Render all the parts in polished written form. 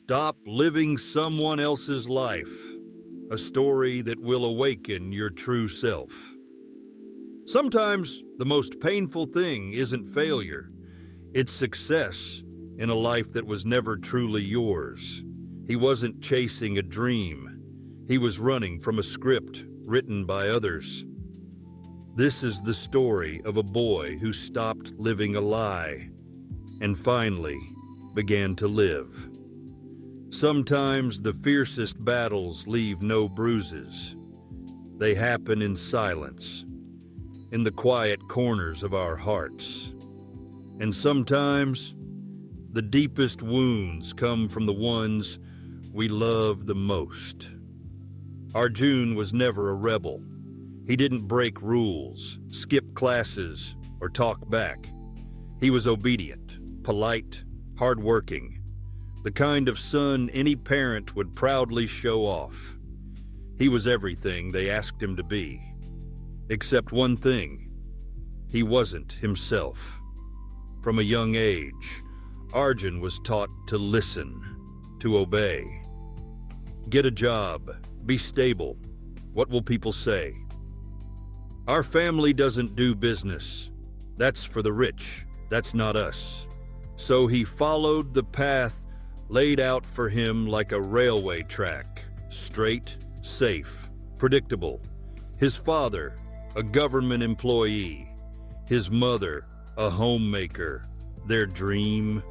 Stop living someone else's life. A story that will awaken your true self. Sometimes the most painful thing isn't failure, it's success in a life that was never truly yours. He wasn't chasing a dream. He was running from a script written by others. This is the story of a boy who stopped living a lie and finally began to live. Sometimes the fiercest battles leave no bruises. They happen in silence, in the quiet corners of our hearts. And sometimes the deepest wounds come from the ones we love the most. Arjun was never a rebel. He didn't break rules, skip classes, or talk back. He was obedient, polite, hardworking, the kind of son any parent would proudly show off. He was everything they asked him to be. Except one thing, he wasn't himself. From a young age, Arjun was taught to listen, to obey. Get a job, be stable. What will people say? Our family doesn't do business. That's for the rich. That's not us. So he followed the path laid out for him like a railway track, straight, safe, predictable. His father, a government employee. His mother, a homemaker. Their dream?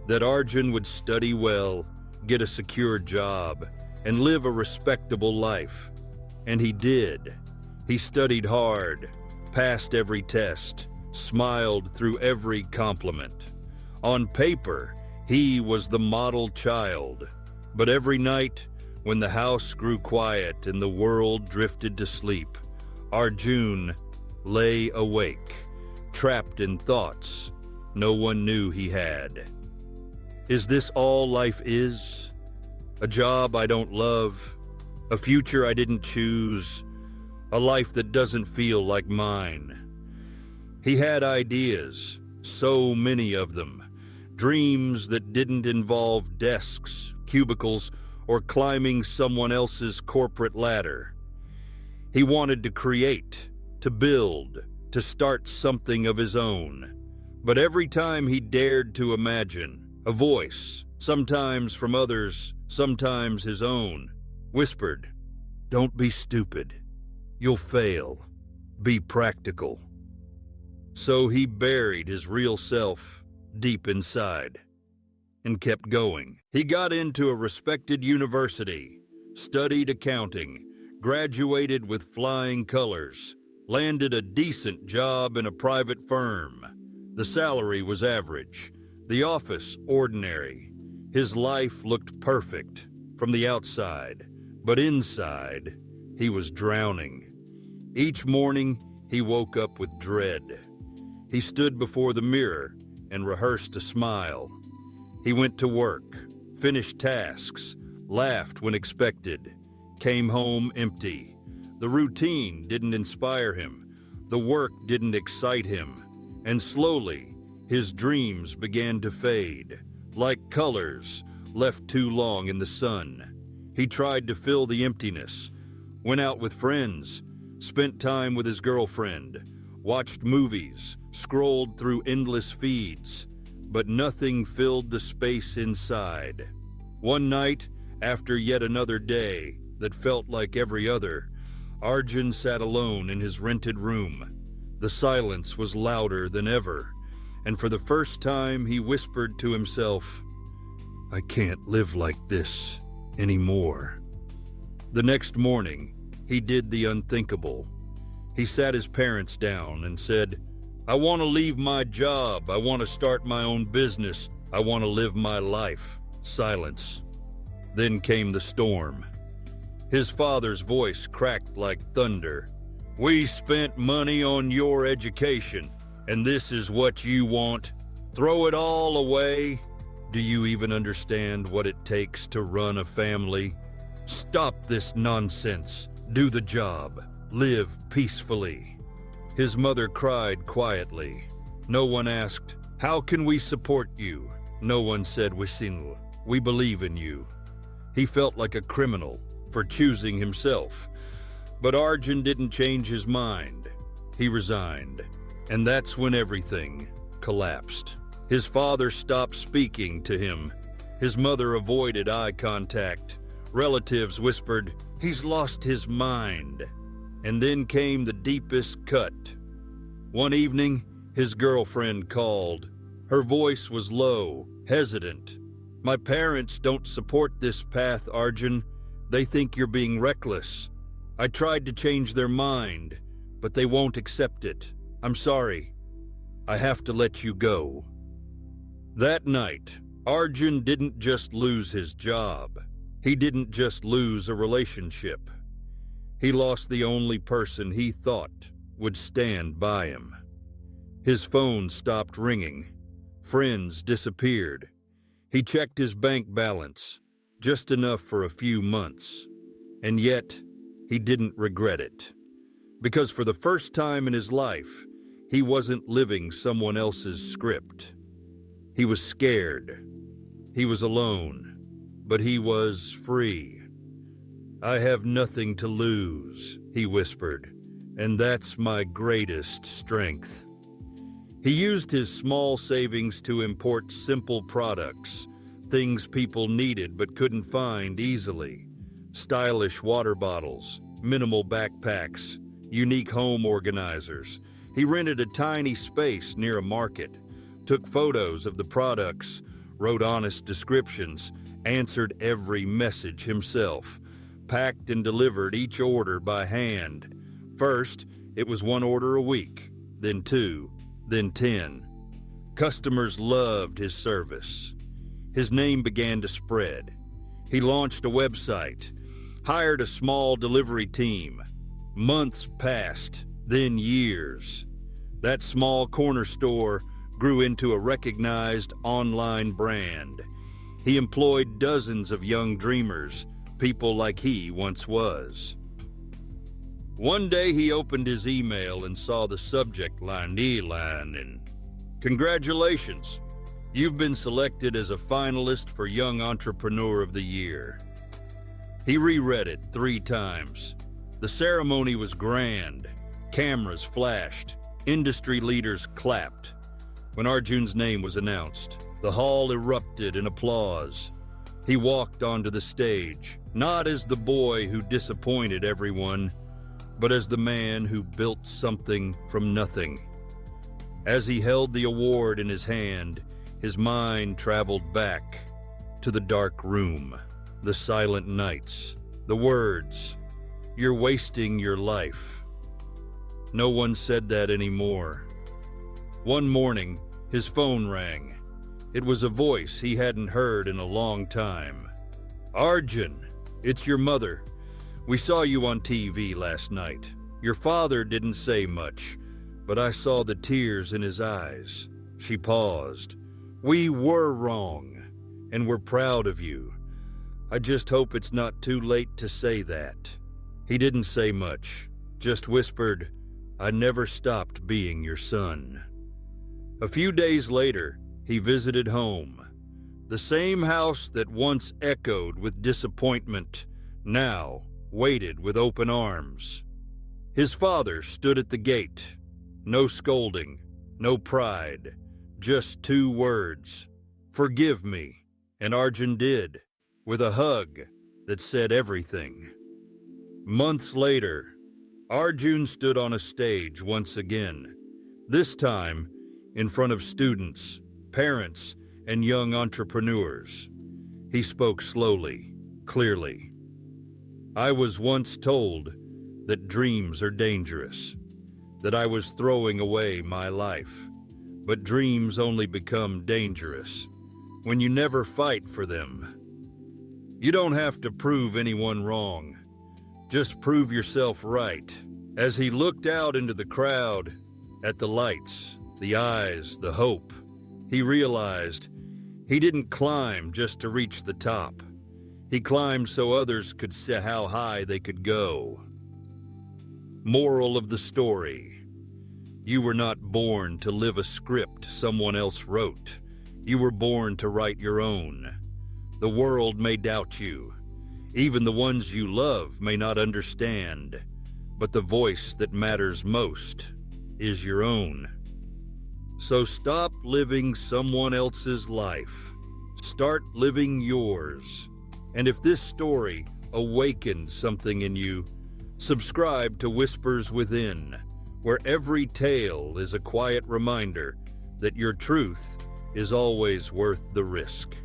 That Arjun would study well, get a secure job, and live a respectable life. And he did. He studied hard, passed every test, smiled through every compliment. On paper, he was the model child. But every night, when the house grew quiet and the world drifted to sleep, Arjun lay awake, trapped in thoughts no one knew he had. Is this all life is? A job I don't love? A future I didn't choose? A life that doesn't feel like mine? He had ideas, so many of them. Dreams that didn't involve desks, cubicles, or climbing someone else's corporate ladder. He wanted to create, to build, to start something of his own. But every time he dared to imagine, a voice, sometimes from others, sometimes his own, whispered, "Don't be stupid. You'll fail. Be practical." So he buried his real self deep inside and kept going. He got into a respected university, studied accounting, graduated with flying colors, landed a decent job in a private firm. The salary was average, the office ordinary. His life looked perfect from the outside, but inside, he was drowning. Each morning, he woke up with dread. He stood before the mirror and rehearsed a smile. He went to work, finished tasks, laughed when expected, came home empty. The routine didn't inspire him. The work didn't excite him. And slowly, his dreams began to fade, like colors left too long in the sun. He tried to fill the emptiness, went out with friends, spent time with his girlfriend, watched movies, scrolled through endless feeds, but nothing filled the space inside. One night, after yet another day that felt like every other, Arjun sat alone in his rented room. The silence was louder than ever, and for the first time he whispered to himself, "I can't live like this anymore." The next morning, he did the unthinkable. He sat his parents down and said, "I want to leave my job. I want to start my own business. I want to live my life." Silence. Then came the storm. His father's voice cracked like thunder. "We spent money on your education, and this is what you want? Throw it all away? Do you even understand what it takes to run a family? Stop this nonsense. Do the job. Live peacefully." His mother cried quietly. No one asked, "How can we support you?" No one said, "Wisinu." We believe in you." He felt like a criminal for choosing himself. But Arjun didn't change his mind. He resigned. And that's when everything collapsed. His father stopped speaking to him. His mother avoided eye contact. Relatives whispered, "He's lost his mind." And then came the deepest cut. One evening, his girlfriend called. Her voice was low, hesitant. "My parents don't support this path, Arjun. They think you're being reckless. I tried to change their mind, but they won't accept it. I'm sorry. I have to let you go." That night, Arjun didn't just lose his job. He didn't just lose a relationship. He lost the only person he thought would stand by him. His phone stopped ringing. Friends disappeared. He checked his bank balance, just enough for a few months. And yet, he didn't regret it. Because for the first time in his life, he wasn't living someone else's script. He was scared. He was alone. But he was free. "I have nothing to lose," he whispered, "and that's my greatest strength." He used his small savings to import simple products, things people needed but couldn't find easily. Stylish water bottles, minimal backpacks, unique home organizers. He rented a tiny space near a market, took photos of the products, wrote honest descriptions, answered every message himself, packed and delivered each order by hand. First, it was one order a week, then 2, then 10. Customers loved his service. His name began to spread. He launched a website, hired a small delivery team. Months passed, then years. That small corner store grew into a recognized online brand. He employed dozens of young dreamers, people like he once was. One day he opened his email and saw the subject line, and "Congratulations, you've been selected as a finalist for Young Entrepreneur of the Year." He reread it 3 times. The ceremony was grand. Cameras flashed. Industry leaders clapped. When Arjun's name was announced, the hall erupted in applause. He walked onto the stage, not as the boy who disappointed everyone, but as the man who built something from nothing. As he held the award in his hand, his mind traveled back to the dark room, the silent nights, the words, "You're wasting your life." No one said that anymore. One morning, his phone rang. It was a voice he hadn't heard in a long time. "Arjun, it's your mother. We saw you on TV last night. Your father didn't say much, but I saw the tears in his eyes." She paused. "We were wrong, and we're proud of you. I just hope it's not too late to say that." He didn't say much, just whispered, "I never stopped being your son." A few days later, he visited home. The same house that once echoed with disappointment now waited with open arms. His father stood at the gate. No scolding, no pride, just 2 words, "Forgive me." And Arjun did, with a hug that said everything. Months later, Arjun stood on a stage once again, this time in front of students, parents, and young entrepreneurs. He spoke slowly, clearly. "I was once told that dreams are dangerous, that I was throwing away my life. But dreams only become dangerous when you never fight for them. You don't have to prove anyone wrong. Just prove yourself right." As he looked out into the crowd, at the lights, the eyes, the hope, he realized he didn't climb just to reach the top. He climbed so others could see how high they could go. Moral of the story: you were not born to live a script someone else wrote. You were born to write your own. The world may doubt you. Even the ones you love may not understand. But the voice that matters most is your own. So stop living someone else's life. Start living yours. And if this story awakened something in you, subscribe to Whispers Within, where every tale is a quiet reminder that your truth is always worth the risk.